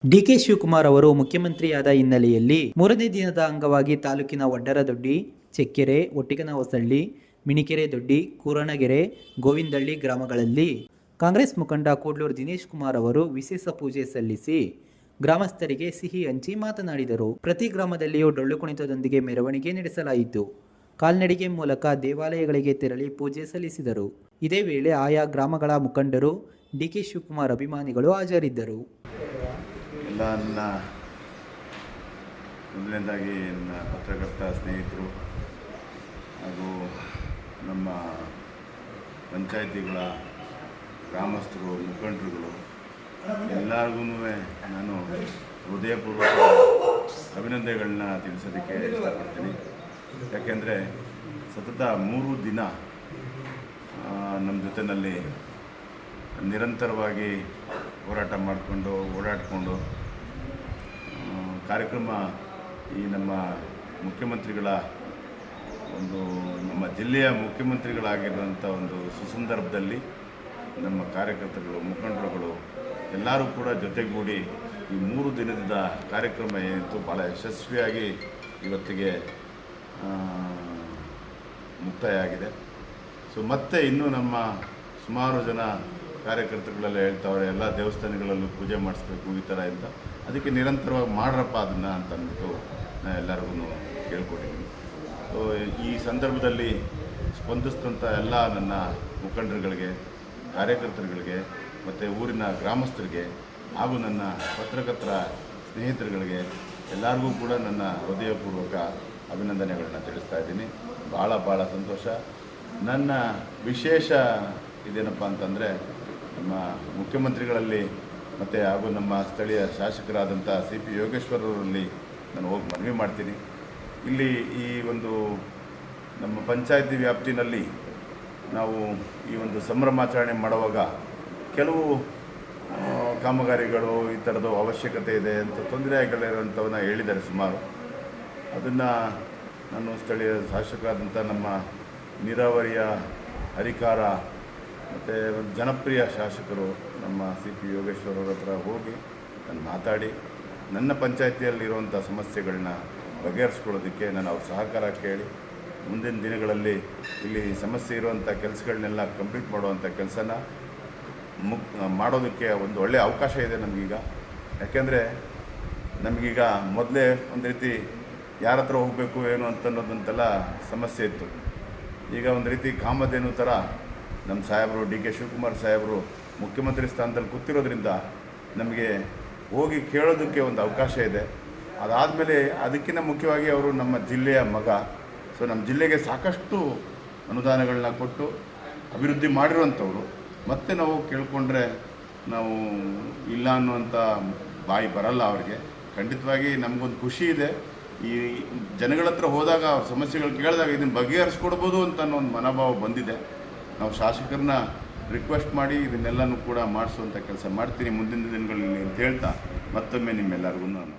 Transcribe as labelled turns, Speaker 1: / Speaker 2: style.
Speaker 1: DK Shivakumar ಅವರು ಮುಖ್ಯಮಂತ್ರಿಯಾದ ಹಿನ್ನೆಲೆಯಲ್ಲಿ ಮೂರನೇ ದಿನದ ಅಂಗವಾಗಿ ತಾಲೂಕಿನ ವಡ್ಡರದೊಡ್ಡಿ, ಚೆಕ್ಕೆರೆ, ಒಟ್ಟಿಗನಹೊಸಳ್ಳಿ, ಮಿಣಿಕೆರೆ ದೊಡ್ಡಿ, ಕೂರನಗೆರೆ, ಗೋವಿಂದಹಳ್ಳಿ ಗ್ರಾಮಗಳಲ್ಲಿ ಕಾಂಗ್ರೆಸ್ ಮುಖಂಡ ಕೂಡ್ಲೂರು ದಿನೇಶ್ ಕುಮಾರ್ ಅವರು ವಿಶೇಷ ಪೂಜೆ ಸಲ್ಲಿಸಿ ಗ್ರಾಮಸ್ಥರಿಗೆ ಸಿಹಿ ಹಂಚಿ ಮಾತನಾಡಿದರು. ಪ್ರತಿ ಗ್ರಾಮದಲ್ಲಿಯೂ ಡೊಳ್ಳು ಕುಣಿತದೊಂದಿಗೆ ಮೆರವಣಿಗೆ ನಡೆಸಲಾಯಿತು. ಕಾಲ್ನಡಿಗೆ ಮೂಲಕ ದೇವಾಲಯಗಳಿಗೆ ತೆರಳಿ ಪೂಜೆ ಸಲ್ಲಿಸಿದರು. ಇದೇ ವೇಳೆ ಆಯಾ ಗ್ರಾಮಗಳ ಮುಖಂಡರು, ಡಿಕೆ ಶಿವಕುಮಾರ್ ಅಭಿಮಾನಿಗಳು ಹಾಜರಿದ್ದರು.
Speaker 2: ಎಲ್ಲ ನನ್ನ ಮೊದಲನೇದಾಗಿ ನನ್ನ ಪತ್ರಕರ್ತ ಸ್ನೇಹಿತರು ಹಾಗೂ ನಮ್ಮ ಪಂಚಾಯಿತಿಗಳ ಗ್ರಾಮಸ್ಥರು, ಮುಖಂಡರುಗಳು ಎಲ್ಲರಿಗೂ ನಾನು ಹೃದಯಪೂರ್ವಕ ಅಭಿನಂದನೆಗಳನ್ನ ತಿಳಿಸೋದಕ್ಕೆ ಇಷ್ಟಪಡ್ತೀನಿ. ಯಾಕೆಂದರೆ ಸತತ 3 ದಿನ ನಮ್ಮ ಜೊತೆಯಲ್ಲಿ ನಿರಂತರವಾಗಿ ಹೋರಾಟ ಮಾಡಿಕೊಂಡು ಓಡಾಡಿಕೊಂಡು ಕಾರ್ಯಕ್ರಮ ಈ ನಮ್ಮ ಮುಖ್ಯಮಂತ್ರಿಗಳ ನಮ್ಮ ಜಿಲ್ಲೆಯ ಮುಖ್ಯಮಂತ್ರಿಗಳಾಗಿರುವಂಥ ಒಂದು ಸುಸಂದರ್ಭದಲ್ಲಿ ನಮ್ಮ ಕಾರ್ಯಕರ್ತರುಗಳು, ಮುಖಂಡರುಗಳು ಎಲ್ಲರೂ ಕೂಡ ಜೊತೆಗೂಡಿ ಈ 3 ದಿನದ ಕಾರ್ಯಕ್ರಮ ಏನಿತ್ತು ಭಾಳ ಯಶಸ್ವಿಯಾಗಿ ಇವತ್ತಿಗೆ ಮುಕ್ತಾಯ ಆಗಿದೆ. ಸೊ ಮತ್ತೆ ಇನ್ನೂ ನಮ್ಮ ಸುಮಾರು ಜನ ಕಾರ್ಯಕರ್ತರುಗಳೆಲ್ಲ ಹೇಳ್ತಾವ್ರೆ, ಎಲ್ಲ ದೇವಸ್ಥಾನಗಳಲ್ಲೂ ಪೂಜೆ ಮಾಡಿಸ್ಬೇಕು ಈ ಥರ ಅಂತ. ಅದಕ್ಕೆ ನಿರಂತರವಾಗಿ ಮಾಡ್ರಪ್ಪ ಅದನ್ನು ಅಂತ ಅಂದ್ಬಿಟ್ಟು ನಾನು ಎಲ್ಲರಿಗೂ ಕೇಳ್ಕೊಂಡಿದ್ದೀನಿ. ಸೊ ಈ ಸಂದರ್ಭದಲ್ಲಿ ಸ್ಪಂದಿಸಿದಂಥ ಎಲ್ಲ ನನ್ನ ಮುಖಂಡರುಗಳಿಗೆ, ಕಾರ್ಯಕರ್ತರುಗಳಿಗೆ ಮತ್ತು ಊರಿನ ಗ್ರಾಮಸ್ಥರಿಗೆ ಹಾಗೂ ನನ್ನ ಪತ್ರಕರ್ತರ ಸ್ನೇಹಿತರುಗಳಿಗೆ ಎಲ್ಲರಿಗೂ ಕೂಡ ನನ್ನ ಹೃದಯಪೂರ್ವಕ ಅಭಿನಂದನೆಗಳನ್ನ ತಿಳಿಸ್ತಾ ಇದ್ದೀನಿ. ಭಾಳ ಸಂತೋಷ. ನನ್ನ ವಿಶೇಷ ಇದೇನಪ್ಪ ಅಂತಂದರೆ, ನಮ್ಮ ಮುಖ್ಯಮಂತ್ರಿಗಳಲ್ಲಿ ಮತ್ತು ಹಾಗೂ ನಮ್ಮ ಸ್ಥಳೀಯ ಶಾಸಕರಾದಂಥ CP ಯೋಗೇಶ್ವರರಲ್ಲಿ ನಾನು ಹೋಗಿ ಮನವಿ ಮಾಡ್ತೀನಿ. ಇಲ್ಲಿ ಈ ಒಂದು ನಮ್ಮ ಪಂಚಾಯತಿ ವ್ಯಾಪ್ತಿನಲ್ಲಿ ನಾವು ಈ ಒಂದು ಸಂಭ್ರಮಾಚರಣೆ ಮಾಡುವಾಗ ಕೆಲವು ಕಾಮಗಾರಿಗಳು ಈ ಥರದ್ದು ಅವಶ್ಯಕತೆ ಇದೆ ಅಂತ ತೊಂದರೆ ಆಗಿರುವಂಥವನ್ನ ಹೇಳಿದ್ದಾರೆ ಸುಮಾರು. ಅದನ್ನು ನಾನು ಸ್ಥಳೀಯ ಶಾಸಕರಾದಂಥ ನಮ್ಮ ನೀರಾವರಿಯ ಅಧಿಕಾರ ಮತ್ತು ಒಂದು ಜನಪ್ರಿಯ ಶಾಸಕರು ನಮ್ಮ CP ಯೋಗೇಶ್ವರವ್ರ ಹತ್ರ ಹೋಗಿ ನಾನು ಮಾತಾಡಿ ನನ್ನ ಪಂಚಾಯಿತಿಯಲ್ಲಿರುವಂಥ ಸಮಸ್ಯೆಗಳನ್ನ ಬಗೆಹರಿಸ್ಕೊಳ್ಳೋದಕ್ಕೆ ನಾನು ಅವ್ರ ಸಹಕಾರ ಕೇಳಿ ಮುಂದಿನ ದಿನಗಳಲ್ಲಿ ಇಲ್ಲಿ ಸಮಸ್ಯೆ ಇರುವಂಥ ಕೆಲಸಗಳನ್ನೆಲ್ಲ ಕಂಪ್ಲೀಟ್ ಮಾಡುವಂಥ ಕೆಲಸನ ಮಾಡೋದಕ್ಕೆ ಒಂದು ಒಳ್ಳೆಯ ಅವಕಾಶ ಇದೆ ನಮಗೀಗ. ಯಾಕೆಂದರೆ ನಮಗೀಗ ಮೊದಲೇ ಒಂದು ರೀತಿ ಯಾರ ಹತ್ರ ಹೋಗಬೇಕು ಏನು ಅಂತನ್ನೋದಂತೆಲ್ಲ ಸಮಸ್ಯೆ ಇತ್ತು. ಈಗ ಒಂದು ರೀತಿ ಕಾಮಧೇನು ಥರ ನಮ್ಮ ಸಾಹೇಬರು DK ಶಿವಕುಮಾರ್ ಸಾಹೇಬರು ಮುಖ್ಯಮಂತ್ರಿ ಸ್ಥಾನದಲ್ಲಿ ಕೂತಿರೋದ್ರಿಂದ ನಮಗೆ ಹೋಗಿ ಕೇಳೋದಕ್ಕೆ ಒಂದು ಅವಕಾಶ ಇದೆ. ಅದಾದಮೇಲೆ ಅದಕ್ಕಿಂತ ಮುಖ್ಯವಾಗಿ ಅವರು ನಮ್ಮ ಜಿಲ್ಲೆಯ ಮಗ. ಸೊ ನಮ್ಮ ಜಿಲ್ಲೆಗೆ ಸಾಕಷ್ಟು ಅನುದಾನಗಳನ್ನ ಕೊಟ್ಟು ಅಭಿವೃದ್ಧಿ ಮಾಡಿರುವಂಥವ್ರು. ಮತ್ತೆ ನಾವು ಕೇಳಿಕೊಂಡ್ರೆ ನಾವು ಇಲ್ಲ ಅನ್ನುವಂಥ ಬಾಯಿ ಬರಲ್ಲ ಅವ್ರಿಗೆ. ಖಂಡಿತವಾಗಿ ನಮಗೊಂದು ಖುಷಿ ಇದೆ, ಈ ಜನಗಳ ಹತ್ರ ಹೋದಾಗ ಅವ್ರ ಸಮಸ್ಯೆಗಳು ಕೇಳಿದಾಗ ಇದನ್ನು ಬಗೆಹರಿಸ್ಕೊಡ್ಬೋದು ಅಂತ ಅನ್ನೋ ಒಂದು ಮನೋಭಾವ ಬಂದಿದೆ. ನಾವು ಶಾಸಕರನ್ನ ರಿಕ್ವೆಸ್ಟ್ ಮಾಡಿ ಇದನ್ನೆಲ್ಲನೂ ಕೂಡ ಮಾಡಿಸುವಂಥ ಕೆಲಸ ಮಾಡ್ತೀನಿ ಮುಂದಿನ ದಿನಗಳಲ್ಲಿ ಅಂತ ಹೇಳ್ತಾ ಮತ್ತೊಮ್ಮೆ ನಿಮ್ಮೆಲ್ಲರಿಗೂ ನಾನು